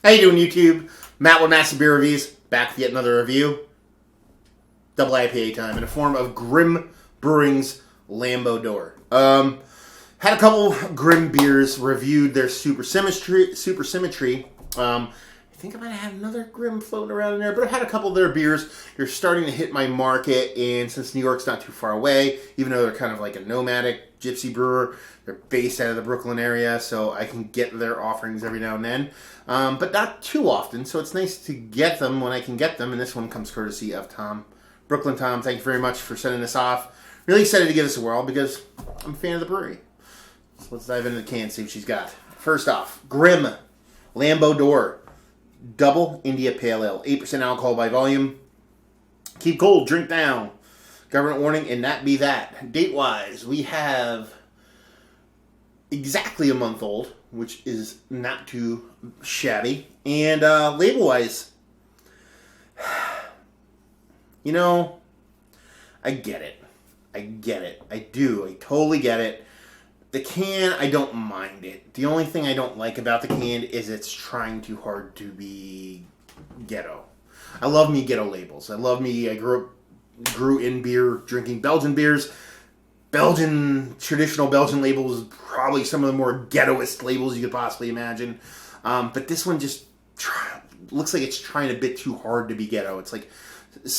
How you doing, YouTube? Matt with Massive Beer Reviews, back with yet another review. Double IPA time in the form of Grimm Brewing's Lambo Door. Had a couple Grimm beers, reviewed their Super Symmetry. I think I might have another Grimm floating around in there, but I've had a couple of their beers. They're starting to hit my market, and since New York's not too far away, even though they're kind of like a nomadic gypsy brewer, they're based out of the Brooklyn area, so I can get their offerings every now and then, but not too often, so it's nice to get them when I can get them, and this one comes courtesy of Tom. Brooklyn Tom, thank you very much for sending this off. Really excited to give this a whirl because I'm a fan of the brewery. So let's dive into the can and see what she's got. First off, Grimm Lambo Door. Double India Pale Ale. 8% alcohol by volume. Keep cold, drink down. Government warning, and that be that. Date-wise, we have exactly a month old, which is not too shabby. And label-wise, you know, I get it. I do. I totally get it. The can, I don't mind it. The only thing I don't like about the can is it's trying too hard to be ghetto. I love me ghetto labels. I grew in beer, drinking Belgian beers. Traditional Belgian labels, probably some of the more ghettoist labels you could possibly imagine. But this one just looks like it's trying a bit too hard to be ghetto. It's like,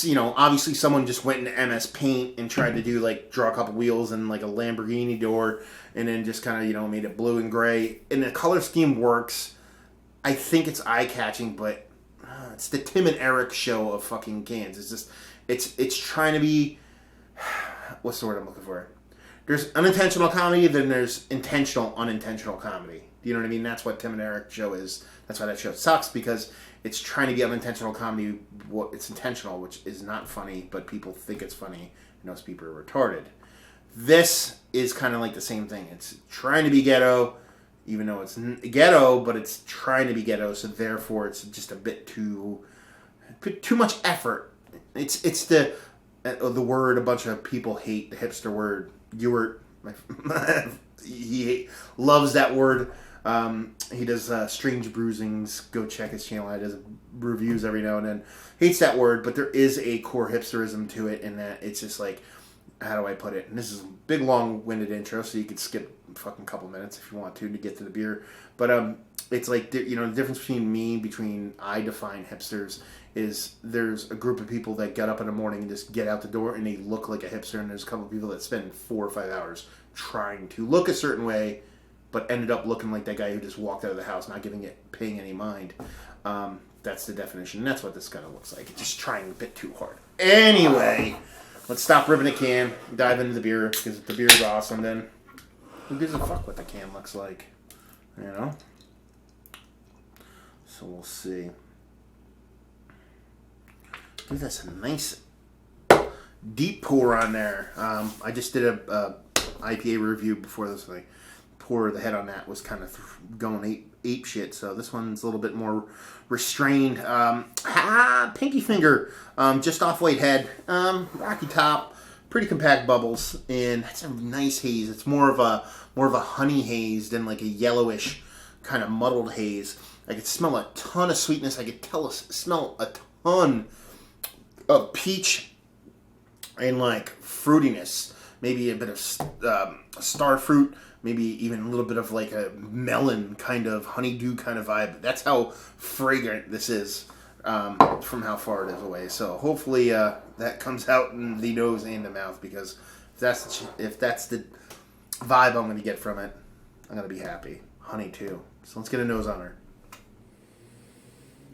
you know, obviously someone just went into MS Paint and tried to do, like, draw a couple wheels and, like, a Lamborghini door and then just kind of, you know, made it blue and gray. And the color scheme works. I think it's eye-catching, but it's the Tim and Eric show of fucking cans. It's just, it's trying to be, what's the word I'm looking for? There's unintentional comedy, then there's intentional, unintentional comedy. Do you know what I mean? That's what Tim and Eric show is. That's why that show sucks, because it's trying to be unintentional comedy. It's intentional, which is not funny, but people think it's funny, and those people are retarded. This is kind of like the same thing. It's trying to be ghetto, even though it's ghetto, but it's trying to be ghetto, so therefore it's just a bit too much effort. It's the word a bunch of people hate, the hipster word. He loves that word. He does Strange Bruisings. Go check his channel. He does reviews every now and then. Hates that word, but there is a core hipsterism to it, in that it's just like, how do I put it? And this is a big, long-winded intro, so you could skip a fucking couple minutes if you want to get to the beer. But it's like, you know, the difference between I define hipsters is there's a group of people that get up in the morning and just get out the door and they look like a hipster, and there's a couple of people that spend 4 or 5 hours trying to look a certain way, but ended up looking like that guy who just walked out of the house, not paying any mind. That's the definition, and that's what this kind of looks like. It's just trying a bit too hard. Anyway, let's stop ripping the can, dive into the beer, because if the beer is awesome, then who gives a fuck what the can looks like, you know? So we'll see. Ooh, that's a nice deep pour on there. I just did a IPA review before this thing. Pour the head on that was kind of going ape shit, so this one's a little bit more restrained. Pinky finger, just off white head, rocky top, pretty compact bubbles, and that's a nice haze. It's more of a honey haze than like a yellowish kind of muddled haze. I could smell a ton of sweetness. I could smell a ton of peach and like fruitiness, maybe a bit of star fruit, maybe even a little bit of like a melon kind of honeydew kind of vibe. That's how fragrant this is from how far it is away. So hopefully that comes out in the nose and the mouth, because if that's the vibe I'm going to get from it, I'm going to be happy. Honey too. So let's get a nose on her.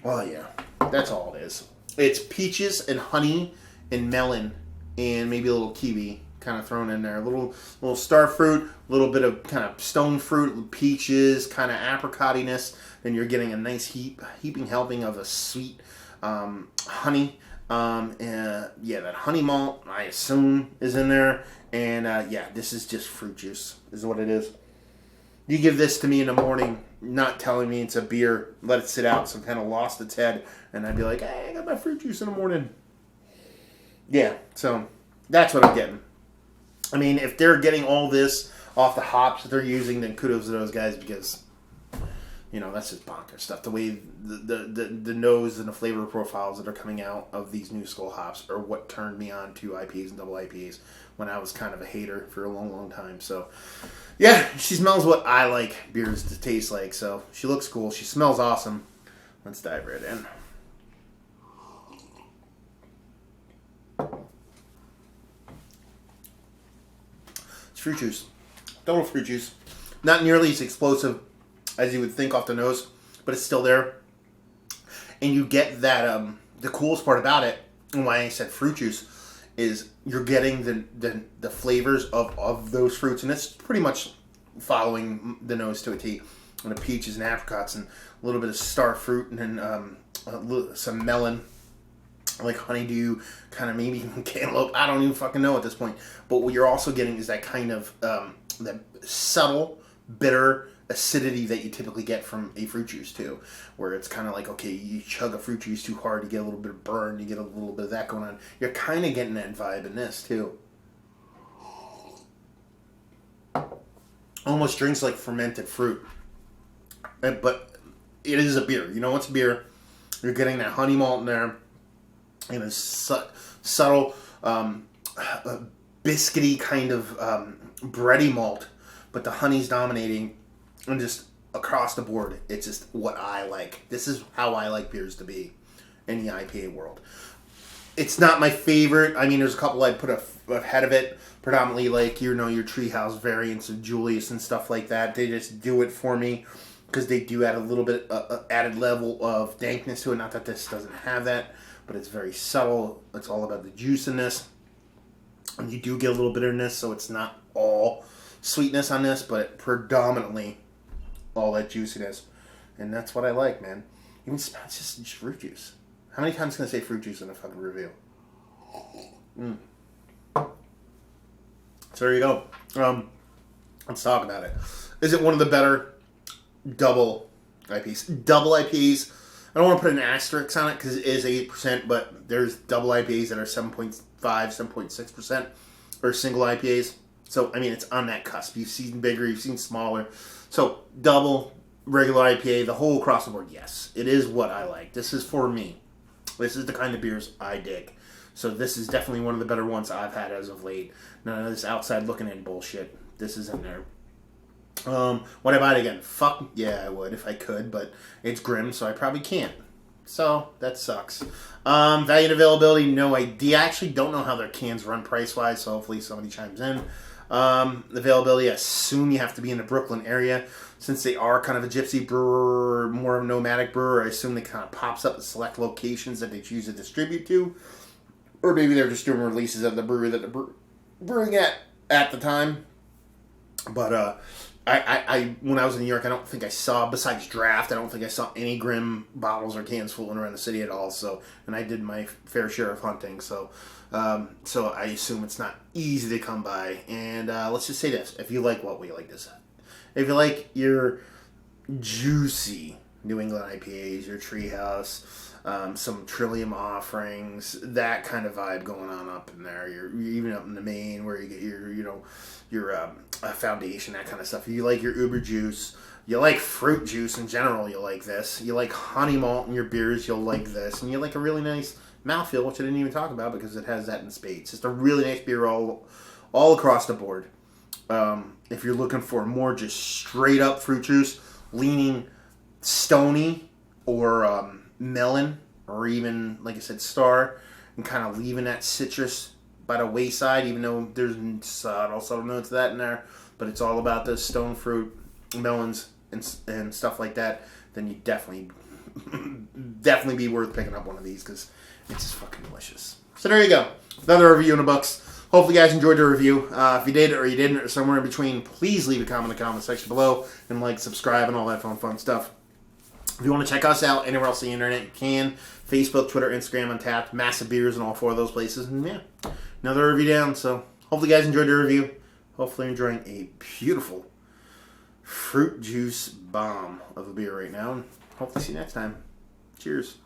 Oh yeah, that's all it is. It's peaches and honey and melon and maybe a little kiwi kind of thrown in there. A little star fruit, a little bit of kind of stone fruit, peaches, kind of apricottiness. Then you're getting a nice heaping helping of a sweet honey. That honey malt, I assume, is in there. And this is just fruit juice, is what it is. You give this to me in the morning, not telling me it's a beer, let it sit out, so kind of lost its head, and I'd be like, hey, I got my fruit juice in the morning. Yeah, so that's what I'm getting. I mean, if they're getting all this off the hops that they're using, then kudos to those guys, because You know, that's just bonkers stuff. The way the nose and the flavor profiles that are coming out of these new skull hops are what turned me on to IPAs and double IPAs when I was kind of a hater for a long, long time. So, yeah, she smells what I like beers to taste like. So, she looks cool. She smells awesome. Let's dive right in. It's fruit juice. Double fruit juice. Not nearly as explosive as you would think off the nose, but it's still there. And you get that, the coolest part about it, and why I said fruit juice, is you're getting the flavors of those fruits, and it's pretty much following the nose to a T. And the peaches and apricots and a little bit of star fruit, and then some melon, like honeydew, kind of maybe even cantaloupe. I don't even fucking know at this point. But what you're also getting is that kind of that subtle, bitter acidity that you typically get from a fruit juice too, where it's kind of like, okay, you chug a fruit juice too hard, you get a little bit of burn, you get a little bit of that going on. You're kind of getting that vibe in this too. Almost drinks like fermented fruit, but it is a beer. You know, it's beer. You're getting that honey malt in there, and a subtle biscuity kind of bready malt, but the honey's dominating. And just across the board, it's just what I like. This is how I like beers to be in the IPA world. It's not my favorite. I mean, there's a couple I'd put ahead of it. Predominantly, like, you know, your Treehouse variants of Julius and stuff like that. They just do it for me because they do add a little bit added level of dankness to it. Not that this doesn't have that, but it's very subtle. It's all about the juiciness. And you do get a little bitterness, so it's not all sweetness on this, but predominantly all that juiciness. And that's what I like, man. Even it's just fruit juice. How many times can I say fruit juice in a fucking review? So there you go. Let's talk about it. Is it one of the better double IPAs? Double IPAs, I don't want to put an asterisk on it because it is 8%, but there's double IPAs that are 7.5, 7.6%, or single IPAs. So, I mean, it's on that cusp. You've seen bigger, you've seen smaller. So, double, regular IPA, the whole across the board, yes. It is what I like. This is for me. This is the kind of beers I dig. So, this is definitely one of the better ones I've had as of late. None of this outside looking in bullshit. This is in there. Would I buy it again? Fuck yeah, I would if I could, but it's Grimm, so I probably can't. So, that sucks. Value and availability, no idea. I actually don't know how their cans run price-wise, so hopefully somebody chimes in. Availability, I assume you have to be in the Brooklyn area. Since they are kind of a gypsy brewer, more of a nomadic brewer, I assume they kind of pops up at select locations that they choose to distribute to. Or maybe they're just doing releases at the brewery that they're brewing at the time. But I when I was in New York, I don't think I saw, besides draft, I don't think I saw any Grimm bottles or cans floating around the city at all. So, and I did my fair share of hunting, so I assume it's not easy to come by. And let's just say this: if you like what we like this, if you like your juicy New England IPAs, your Treehouse, some Trillium offerings, that kind of vibe going on up in there. You're even up in the Maine where you get your foundation, that kind of stuff. You like your Uber juice. You like fruit juice in general, you'll like this. You like honey malt in your beers, you'll like this. And you like a really nice mouthfeel, which I didn't even talk about because it has that in spades. Just a really nice beer all across the board. If you're looking for more just straight up fruit juice, leaning stony or melon, or even, like I said, star, and kind of leaving that citrus by the wayside, even though there's subtle notes of that in there, but it's all about the stone fruit, melons, and stuff like that, then you definitely be worth picking up one of these because it's just fucking delicious. So there you go. Another review in the books. Hopefully you guys enjoyed the review. If you did or you didn't, or somewhere in between, please leave a comment in the comment section below, and like, subscribe, and all that fun stuff. If you want to check us out anywhere else on the internet, you can. Facebook, Twitter, Instagram, Untapped, Massive Beers in all 4 of those places. And yeah, another review down. So hopefully you guys enjoyed the review. Hopefully you're enjoying a beautiful fruit juice bomb of a beer right now. And hopefully see you next time. Cheers.